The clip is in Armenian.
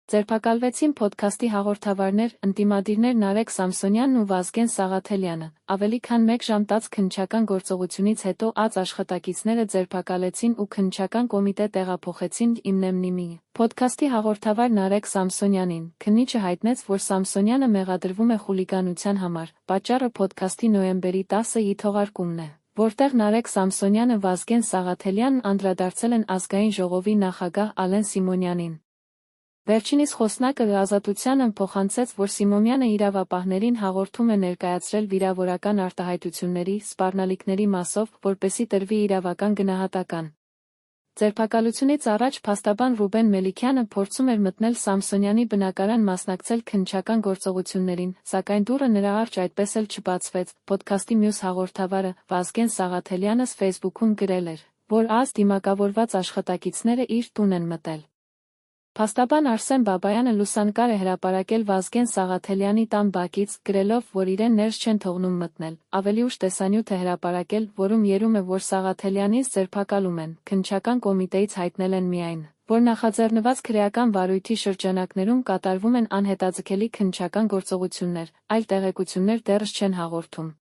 Ձերբակալվեցին փոդքասթի հաղորդավարներ, ընդդիմադիրներ Նարեկ Սամսոնյանն ու Վազգեն Սաղաթելյանը։ Ավելի քան մեկ ժամ տաց քննչական գործողությունից հետո ԱԾ աշխատակիցները ձերբակալեցին ու քննչական կոմիտե տեղափոխեցին ԻՄՆԻՄ-ի։ Փոդքասթի հաղորդավար Նարեկ Սամսոնյանին քննիչը հայտնեց, որ Սամսոնյանը մեղադրվում է խուլիգանության համար։ Պատճառը փոդքասթի նոյեմբերի 10-ի թողարկումն է, որտեղ Նարեկ Սամսոնյանը Վազգեն Սաղաթելյանն անդրադարձել են ազգային ժողովի նախագահ Ալեն Սիմոնյանին։ Վերջինիս խոսնակը Ազատությանը փոխանցեց, որ Սիմոնյանը իրավապահներին հաղորդում է ներկայացրել վիրավորական արտահայտությունների, սպառնալիքների մասով, որպեսզի տրվի իրավական գնահատական։ Ձերբակալությունից առաջ փաստաբան Ռուբեն Մելիքյանը փորձում էր մտնել Սամսոնյանի բնակարան մասնակցել քննչական գործողություններին, սակայն դուռը նրա առջ այդպես էլ չբացվեց։ Փոդքասթի մյուս հաղորդավարը Վազգեն Սաղաթելյանս Facebook-ում գրել էր, որ ԱԶ դիմակավորված աշխատակիցները իր տուն են մտել։ Փաստաբան Արսեն Բաբայանը լուսանկար է հրապարակել Վազգեն Սաղաթելյանի տան բակից, գրելով, որ իրեն ներս չեն թողնում մտնել։ Ավելի ուշ տեսանյութ է հրապարակել, որում երում է, որ Սաղաթելյանից ձերբակալում են։ Քննչական կոմիտեից հայտնել են միայն, որ նախաձեռնված քրեական վարույթի շրջանակներում կատարվում են անհետաձգելի քննչական գործողություններ, այլ տեղեկություններ դեռս չեն հաղորդում։